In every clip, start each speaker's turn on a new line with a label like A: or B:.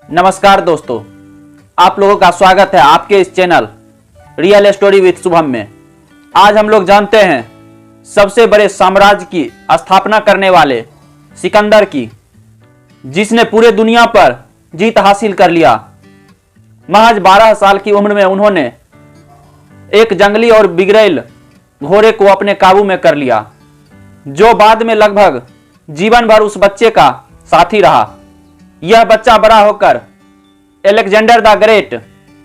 A: नमस्कार दोस्तों, आप लोगों का स्वागत है आपके इस channel real story with Shubham में। आज हम लोग जानते हैं सबसे बड़े साम्राज्य की स्थापना करने वाले सिकंदर की, जिसने पूरे दुनिया पर जीत हासिल कर लिया। महज 12 साल की उम्र में उन्होंने एक जंगली और बिगड़ैल घोड़े को अपने काबू में कर लिया, जो बाद में लगभग जीवन भर उस बच्चे का साथी रहा। यह बच्चा बड़ा होकर अलेक्जेंडर द ग्रेट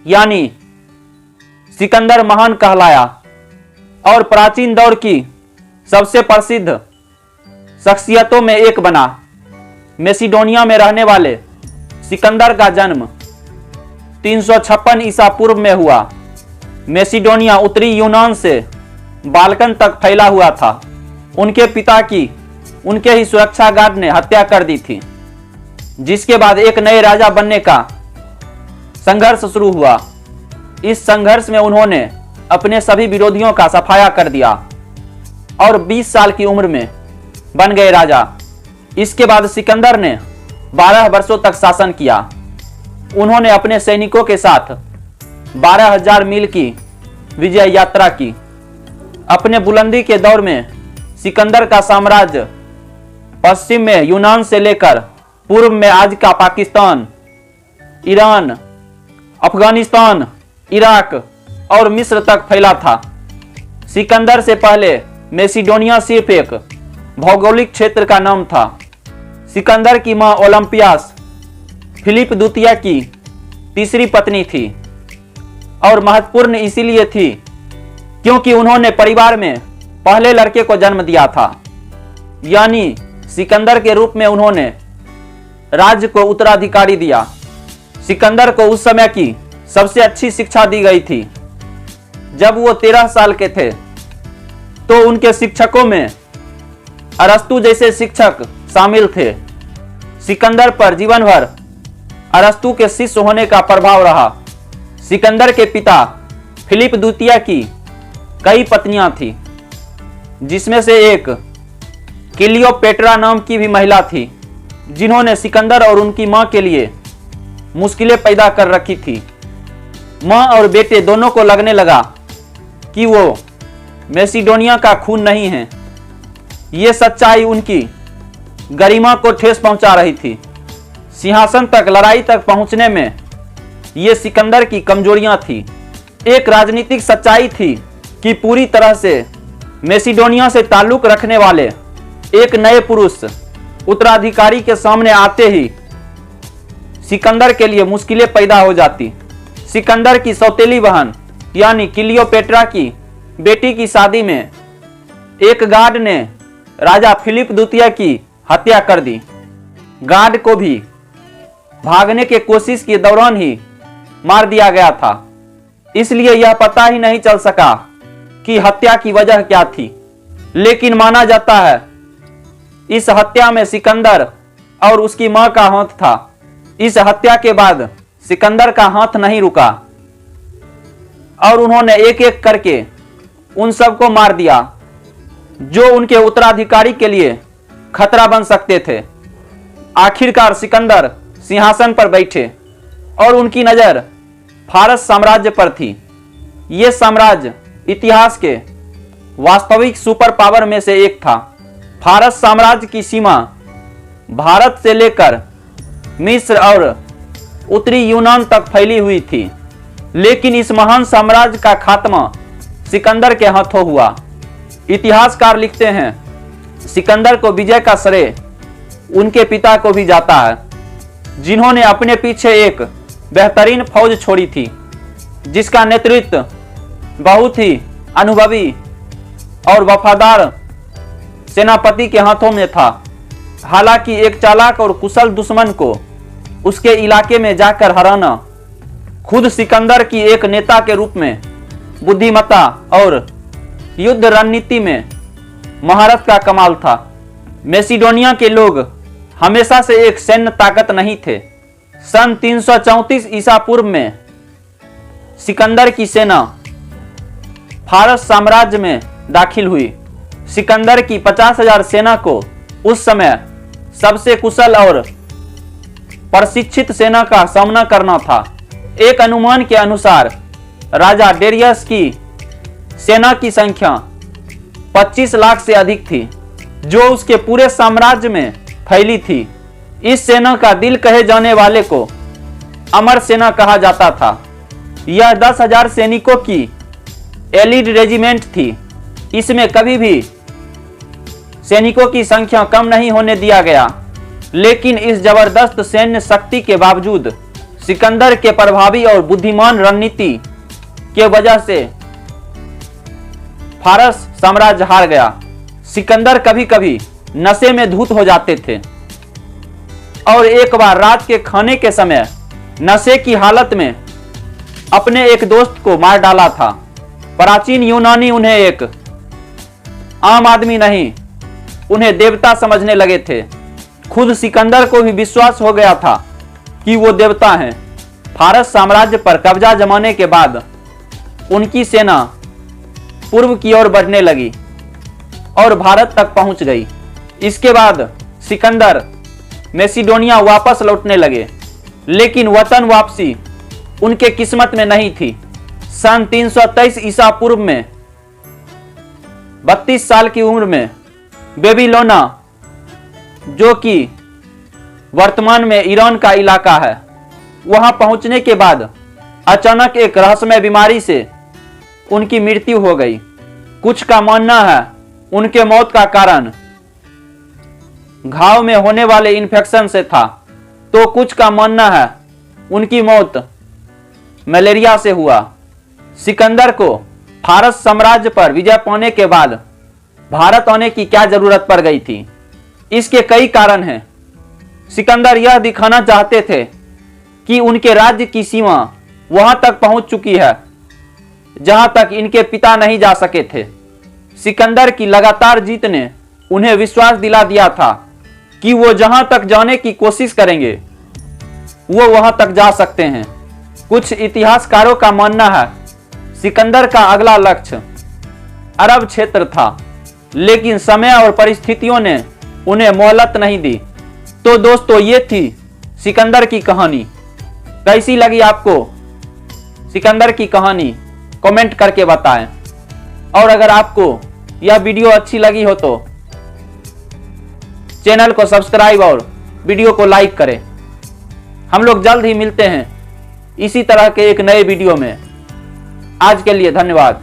A: यानी सिकंदर महान कहलाया और प्राचीन दौर की सबसे प्रसिद्ध शख्सियतों में एक बना। मैसिडोनिया में रहने वाले सिकंदर का जन्म 356 ईसा पूर्व में हुआ। मैसिडोनिया उत्तरी यूनान से बाल्कन तक फैला हुआ था। उनके पिता की उनके ही सुरक्षा गार्ड ने हत्या कर दी थी, जिसके बाद एक नए राजा बनने का संघर्ष शुरू हुआ। इस संघर्ष में उन्होंने अपने सभी विरोधियों का सफाया कर दिया और 20 साल की उम्र में बन गए राजा। इसके बाद सिकंदर ने 12 वर्षों तक शासन किया। उन्होंने अपने सैनिकों के साथ 12,000 मील की विजय यात्रा की। अपने बुलंदी के दौर में सिकंदर का साम्राज्य पश्चिम में यूनान से लेकर पूर्व में आज का पाकिस्तान, ईरान, अफगानिस्तान, इराक और मिस्र तक फैला था। सिकंदर से पहले मैसिडोनिया सिर्फ एक भौगोलिक क्षेत्र का नाम था। सिकंदर की मां ओलंपियास फिलिप द्वितीय की तीसरी पत्नी थी और महत्वपूर्ण इसीलिए थी क्योंकि उन्होंने परिवार में पहले लड़के को जन्म दिया था। यानी सिकंदर के रूप में उन्होंने राज्य को उत्तराधिकारी दिया। सिकंदर को उस समय की सबसे अच्छी शिक्षा दी गई थी। जब वो 13 साल के थे तो उनके शिक्षकों में अरस्तु जैसे शिक्षक शामिल थे। सिकंदर पर जीवन भर अरस्तु के शिष्य होने का प्रभाव रहा। सिकंदर के पिता फिलिप द्वितीय की कई पत्नियां थीं, जिसमें से एक क्लियोपेट्रा नाम की भी महिला थी, जिन्होंने सिकंदर और उनकी मां के लिए मुश्किलें पैदा कर रखी थी। मां और बेटे दोनों को लगने लगा कि वो मैसिडोनिया का खून नहीं है। ये सच्चाई उनकी गरिमा को ठेस पहुंचा रही थी। सिंहासन तक, लड़ाई तक पहुंचने में ये सिकंदर की कमजोरियां थी। एक राजनीतिक सच्चाई थी कि पूरी तरह से मैसिडोनिया से ताल्लुक रखने वाले एक नए पुरुष उत्तराधिकारी के सामने आते ही सिकंदर के लिए मुश्किलें पैदा हो जाती। सिकंदर की सौतेली बहन यानी क्लियोपेट्रा की बेटी की शादी में एक गार्ड ने राजा फिलिप द्वितीय की हत्या कर दी। गार्ड को भी भागने के कोशिश के दौरान ही मार दिया गया था। इसलिए यह पता ही नहीं चल सका कि हत्या की वजह क्या थी। लेकिन माना जाता है इस हत्या में सिकंदर और उसकी मां का हाथ था। इस हत्या के बाद सिकंदर का हाथ नहीं रुका और उन्होंने एक एक करके उन सबको मार दिया जो उनके उत्तराधिकारी के लिए खतरा बन सकते थे। आखिरकार सिकंदर सिंहासन पर बैठे और उनकी नजर फारस साम्राज्य पर थी। यह साम्राज्य इतिहास के वास्तविक सुपर पावर में से एक था। फारस साम्राज्य की सीमा भारत से लेकर मिस्र और उत्तरी यूनान तक फैली हुई थी। लेकिन इस महान साम्राज्य का खात्मा सिकंदर के हाथों हुआ। इतिहासकार लिखते हैं सिकंदर को विजय का श्रेय उनके पिता को भी जाता है, जिन्होंने अपने पीछे एक बेहतरीन फौज छोड़ी थी, जिसका नेतृत्व बहुत ही अनुभवी और वफादार सेनापति के हाथों में था। हालांकि एक चालाक और कुशल दुश्मन को उसके इलाके में जाकर हराना खुद सिकंदर की एक नेता के रूप में बुद्धिमत्ता और युद्ध रणनीति में महारत का कमाल था। मैसिडोनिया के लोग हमेशा से एक सैन्य ताकत नहीं थे। सन 334 ईसा पूर्व में सिकंदर की सेना फारस साम्राज्य में दाखिल हुई। सिकंदर की 50,000 सेना को उस समय सबसे कुशल और प्रशिक्षित सेना का सामना करना था। एक अनुमान के अनुसार राजा डेरियस की सेना की संख्या 25 लाख से अधिक थी, जो उसके पूरे साम्राज्य में फैली थी। इस सेना का दिल कहे जाने वाले को अमर सेना कहा जाता था। यह 10,000 सैनिकों की एलीट रेजिमेंट थी। इसमें कभी भी सैनिकों की संख्या कम नहीं होने दिया गया। लेकिन इस जबरदस्त सैन्य शक्ति के बावजूद सिकंदर के प्रभावी और बुद्धिमान रणनीति के वजह से फारस साम्राज्य हार गया। सिकंदर कभी कभी नशे में धुत हो जाते थे और एक बार रात के खाने के समय नशे की हालत में अपने एक दोस्त को मार डाला था। प्राचीन यूनानी उन्हें एक आम आदमी नहीं, उन्हें देवता समझने लगे थे। खुद सिकंदर को भी विश्वास हो गया था कि वो देवता हैं। फारस साम्राज्य पर कब्जा जमाने के बाद उनकी सेना पूर्व की ओर बढ़ने लगी और भारत तक पहुंच गई। इसके बाद सिकंदर मैसिडोनिया वापस लौटने लगे, लेकिन वतन वापसी उनके किस्मत में नहीं थी। सन 323 ईसा पूर्व में 32 साल की उम्र में बेबीलोना, जो कि वर्तमान में ईरान का इलाका है, वहां पहुंचने के बाद अचानक एक रहस्यमय बीमारी से उनकी मृत्यु हो गई। कुछ का मानना है उनके मौत का कारण घाव में होने वाले इन्फेक्शन से था, तो कुछ का मानना है उनकी मौत मलेरिया से हुआ। सिकंदर को फारस साम्राज्य पर विजय पाने के बाद भारत आने की क्या जरूरत पड़ गई थी? इसके कई कारण हैं। सिकंदर यह दिखाना चाहते थे कि उनके राज्य की सीमा वहां तक पहुंच चुकी है जहां तक इनके पिता नहीं जा सके थे। सिकंदर की लगातार जीत ने उन्हें विश्वास दिला दिया था कि वो जहां तक जाने की कोशिश करेंगे वो वहां तक जा सकते हैं। कुछ इतिहासकारों का मानना है सिकंदर का अगला लक्ष्य अरब क्षेत्र था, लेकिन समय और परिस्थितियों ने उन्हें मोहलत नहीं दी। तो दोस्तों, ये थी सिकंदर की कहानी। कैसी लगी आपको सिकंदर की कहानी? कमेंट करके बताएं। और अगर आपको यह वीडियो अच्छी लगी हो तो चैनल को सब्सक्राइब और वीडियो को लाइक करें। हम लोग जल्द ही मिलते हैं इसी तरह के एक नए वीडियो में। आज के लिए धन्यवाद।